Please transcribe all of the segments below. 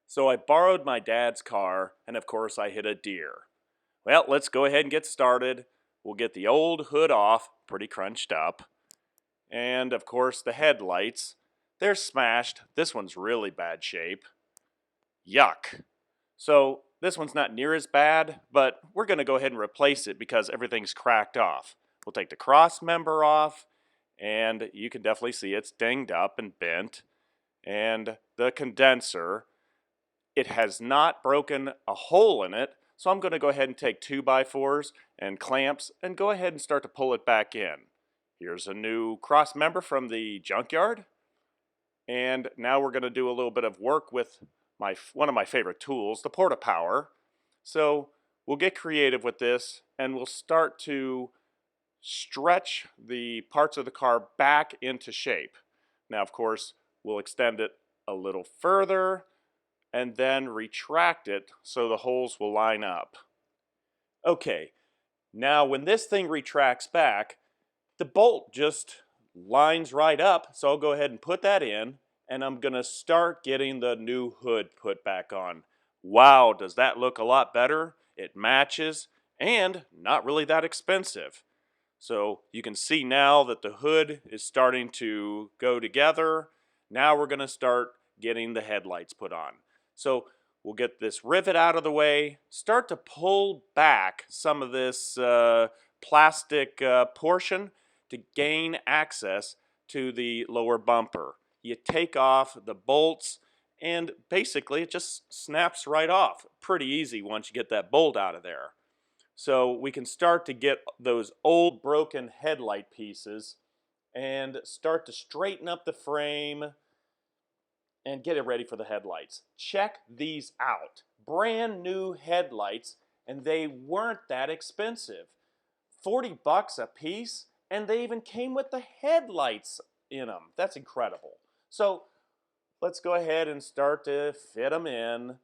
So I borrowed my dad's car, and of course I hit a deer. Well, let's go ahead and get started. We'll get the old hood off, pretty crunched up. And of course the headlights, they're smashed. This one's really bad shape. Yuck. So this one's not near as bad, but we're going to go ahead and replace it because everything's cracked off. We'll take the cross member off, and you can definitely see it's dinged up and bent. And the condenser, it has not broken a hole in it, so I'm going to go ahead and take 2x4s and clamps and go ahead and start to pull it back in. Here's a new cross member from the junkyard. And now we're going to do a little bit of work with one of my favorite tools, the Porta power. So we'll get creative with this and we'll start to stretch the parts of the car back into shape. Now, of course, we'll extend it a little further and then retract it so the holes will line up. Okay, now when this thing retracts back, the bolt just lines right up, so I'll go ahead and put that in, and I'm going to start getting the new hood put back on. Wow, does that look a lot better? It matches, and not really that expensive. So you can see now that the hood is starting to go together. Now we're going to start getting the headlights put on. So we'll get this rivet out of the way, start to pull back some of this plastic portion to gain access to the lower bumper. You take off the bolts and basically it just snaps right off. Pretty easy once you get that bolt out of there. So we can start to get those old broken headlight pieces and start to straighten up the frame and get it ready for the headlights. Check these out. Brand new headlights, and they weren't that expensive. 40 bucks a piece, and they even came with the headlights in them. That's incredible. So let's go ahead and start to fit them in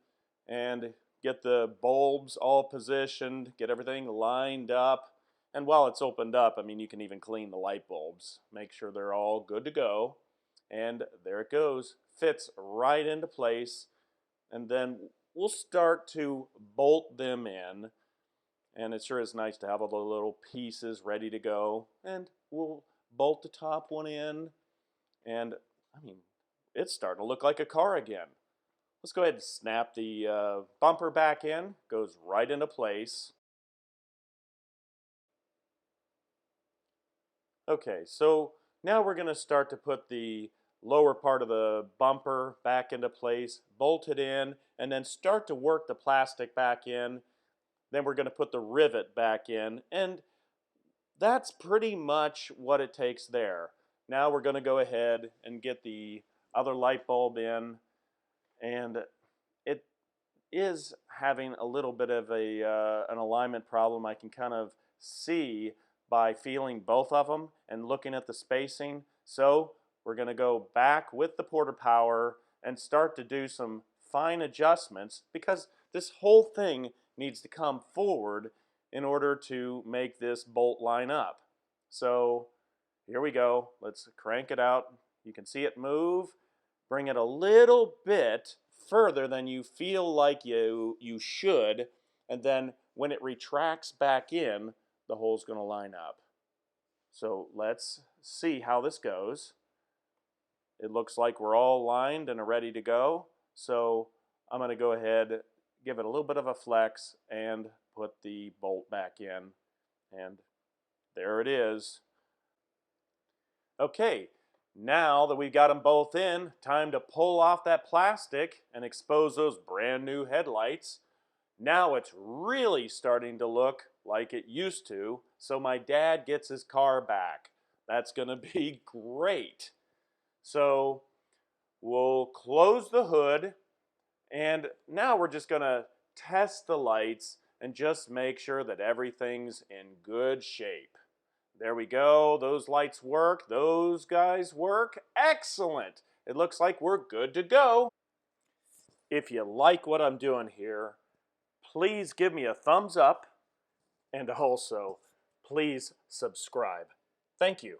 and get the bulbs all positioned, get everything lined up. And while it's opened up, I mean, you can even clean the light bulbs. Make sure they're all good to go. And there it goes. Fits right into place. And then we'll start to bolt them in. And it sure is nice to have all the little pieces ready to go. And we'll bolt the top one in. And, I mean, it's starting to look like a car again. Let's go ahead and snap the bumper back in. Goes right into place. Okay, so now we're going to start to put the lower part of the bumper back into place, bolt it in, and then start to work the plastic back in. Then we're going to put the rivet back in, and that's pretty much what it takes there. Now we're going to go ahead and get the other light bulb in, and it is having a little bit of an alignment problem. I can kind of see by feeling both of them and looking at the spacing. So we're going to go back with the Porta power and start to do some fine adjustments because this whole thing needs to come forward in order to make this bolt line up. So here we go. Let's crank it out. You can see it move. Bring it a little bit further than you feel like you should, and then when it retracts back in, the hole's going to line up. So let's see how this goes. It looks like we're all lined and are ready to go. So I'm going to go ahead, give it a little bit of a flex, and put the bolt back in. And there it is. Okay, now that we've got them both in, time to pull off that plastic and expose those brand new headlights. Now it's really starting to look like it used to, so my dad gets his car back. That's going to be great. So we'll close the hood, and now we're just going to test the lights and just make sure that everything's in good shape. There we go. Those lights work. Those guys work. Excellent. It looks like we're good to go. If you like what I'm doing here, please give me a thumbs up and also please subscribe. Thank you.